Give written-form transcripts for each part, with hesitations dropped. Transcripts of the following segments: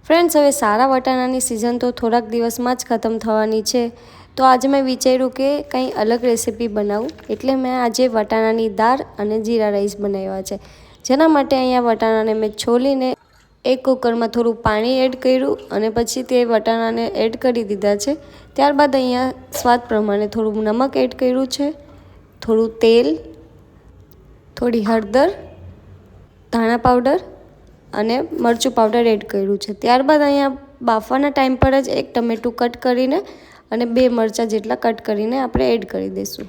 Friends, હવે સારા વટાણાની season તો થોડાક દિવસમાં જ ખતમ થવાની છે, તો આજે મેં વિચાર્યું કે કંઈ અલગ રેસીપી બનાવું, એટલે મેં આજે વટાણાની દાળ અને જીરા રાઈસ બનાવ્યા છે. જેના માટે અહીંયા વટાણાને મેં છોલીને એક કુકરમાં થોડું પાણી એડ કર્યું અને પછી તે વટાણાને એડ કરી દીધા છે. ત્યારબાદ અહીંયા સ્વાદ પ્રમાણે થોડું નમક એડ કર્યું છે, થોડું તેલ, થોડી હળદર, ધાણા પાવડર અને મરચું પાવડર એડ કર્યું છે. ત્યારબાદ અહીંયા બાફવાના ટાઈમ પર જ એક ટમેટું કટ કરીને અને 2 મરચાં જેટલા કટ કરીને આપણે એડ કરી દઈશું.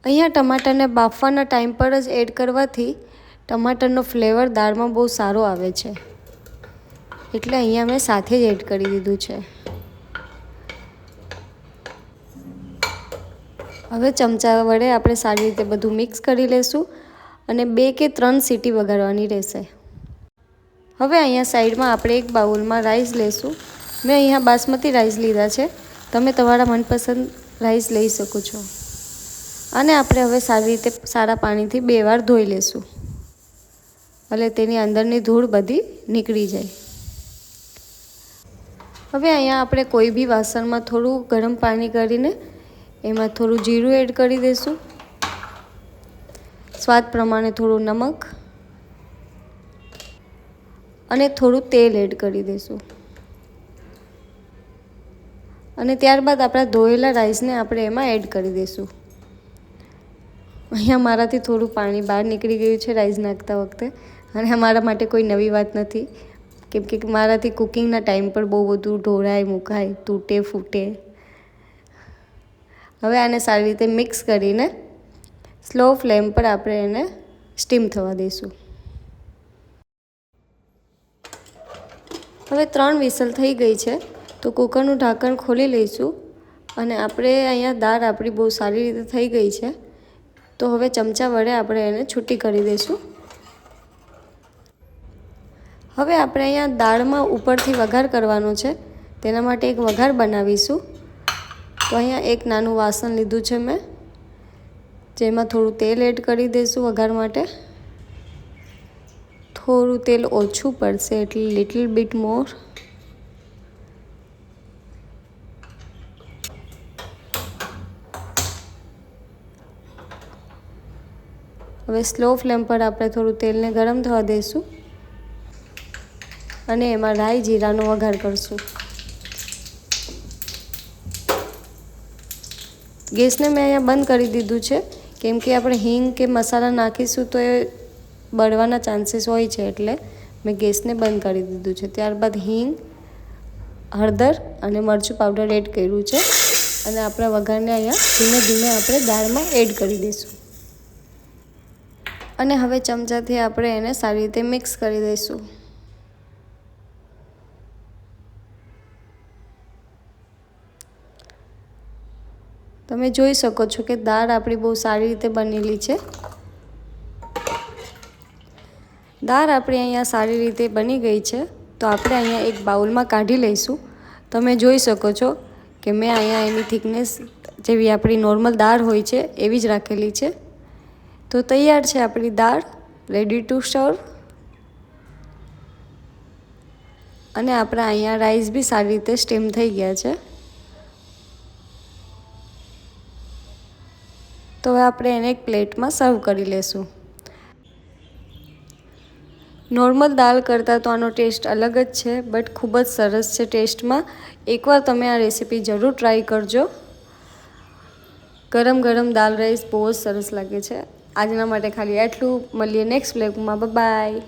અહીંયા ટમાટરને બાફવાના ટાઈમ પર જ એડ કરવાથી ટમાટરનો ફ્લેવર દાળમાં બહુ સારો આવે છે, એટલે અહીંયા મેં સાથે જ એડ કરી દીધું છે. હવે ચમચા વડે આપણે સારી રીતે બધું મિક્સ કરી લઈશું અને 2 કે 3 સીટી વગાડવાની રહેશે. હવે અહીંયા સાઈડમાં આપણે એક બાઉલમાં રાઈસ લઈશું. મેં અહીંયા બાસમતી રાઈસ લીધા છે, તમે તમારા મનપસંદ રાઈસ લઈ શકો છો. અને આપણે હવે સારી રીતે સારા પાણીથી 2 વાર ધોઈ લઈશું, એટલે તેની અંદરની ધૂળ બધી નીકળી જાય. હવે અહીંયા આપણે કોઈ બી વાસણમાં થોડું ગરમ પાણી કરીને એમાં થોડું જીરું એડ કરી દઈશું, સ્વાદ પ્રમાણે થોડું નમક અને થોડું તેલ એડ કરી દઈશું. અને ત્યારબાદ આપણા ધોયેલા રાઈસને આપણે એમાં એડ કરી દઈશું. અહીંયા મારાથી થોડું પાણી બહાર નીકળી ગયું છે રાઈસ નાખતા વખતે, અને અમારા માટે કોઈ નવી વાત નથી, કેમ કે મારાથી કુકિંગના ટાઈમ પર બહુ બધું ઢોળાય મુકાય, તૂટે ફૂટે. હવે આને સારી રીતે મિક્સ કરીને સ્લો ફ્લેમ પર આપણે એને સ્ટીમ થવા દઈશું. હવે 3 વિસલ થઈ ગઈ છે, તો કુકરનું ઢાંકણ ખોલી લઈશું. અને આપણે અહીંયા દાળ આપણી બહુ સારી રીતે થઈ ગઈ છે, તો હવે ચમચા વડે આપણે એને છૂટી કરી દઈશું. હવે આપણે અહીંયા દાળમાં ઉપરથી વઘાર કરવાનો છે, તેના માટે એક વઘાર બનાવીશું. તો અહીંયા એક નાનું વાસણ લીધું છે મેં, જેમાં થોડું તેલ એડ કરી દઈશું વઘાર માટે. થોડું તેલ ઓછું પડશે એટલે લિટલ બીટ મોર. હવે સ્લો ફ્લેમ પર આપણે થોડું તેલને ગરમ થવા દઈશું અને એમાં રાઈ જીરાનો વઘાર કરશું. ગેસને મેં અહીંયા બંધ કરી દીધું છે, કેમ કે આપણે હિંગ કે મસાલા નાખીશું તો એ બળવાના ચાન્સીસ હોય છે, એટલે મેં ગેસને બંધ કરી દીધું છે. ત્યારબાદ હિંગ, હળદર અને મરચું પાવડર એડ કર્યું છે અને આપણા વઘારને અહીંયા ધીમે ધીમે આપણે દાળમાં એડ કરી દઈશું. અને હવે ચમચાથી આપણે એને સારી રીતે મિક્સ કરી દઈશું. તમે જોઈ શકો છો કે દાળ આપણી બહુ સારી રીતે બનેલી છે. દાળ આપણી અહીંયા સારી રીતે બની ગઈ છે, તો આપણે અહીંયા એક બાઉલમાં કાઢી લઈશું. તમે જોઈ શકો છો કે મેં અહીંયા એની થિકનેસ જેવી આપણી નોર્મલ દાળ હોય છે એવી જ રાખેલી છે. તો તૈયાર છે આપણી દાળ, રેડી ટુ સર્વ. અને આપણા અહીંયા રાઈસ બી સારી રીતે સ્ટીમ થઈ ગયા છે. તો હવે આપણે એને એક પ્લેટમાં સર્વ કરી લેશું. નોર્મલ દાળ કરતાં તો આનો ટેસ્ટ અલગ જ છે, બટ ખૂબ જ સરસ છે ટેસ્ટમાં. એકવાર તમે આ રેસીપી જરૂર ટ્રાય કરજો. ગરમ ગરમ દાળ રાઈસ બહુ જ સરસ લાગે છે. આજના માટે ખાલી આટલું. મળીએ નેક્સ્ટ વ્લોગમાં. બાય.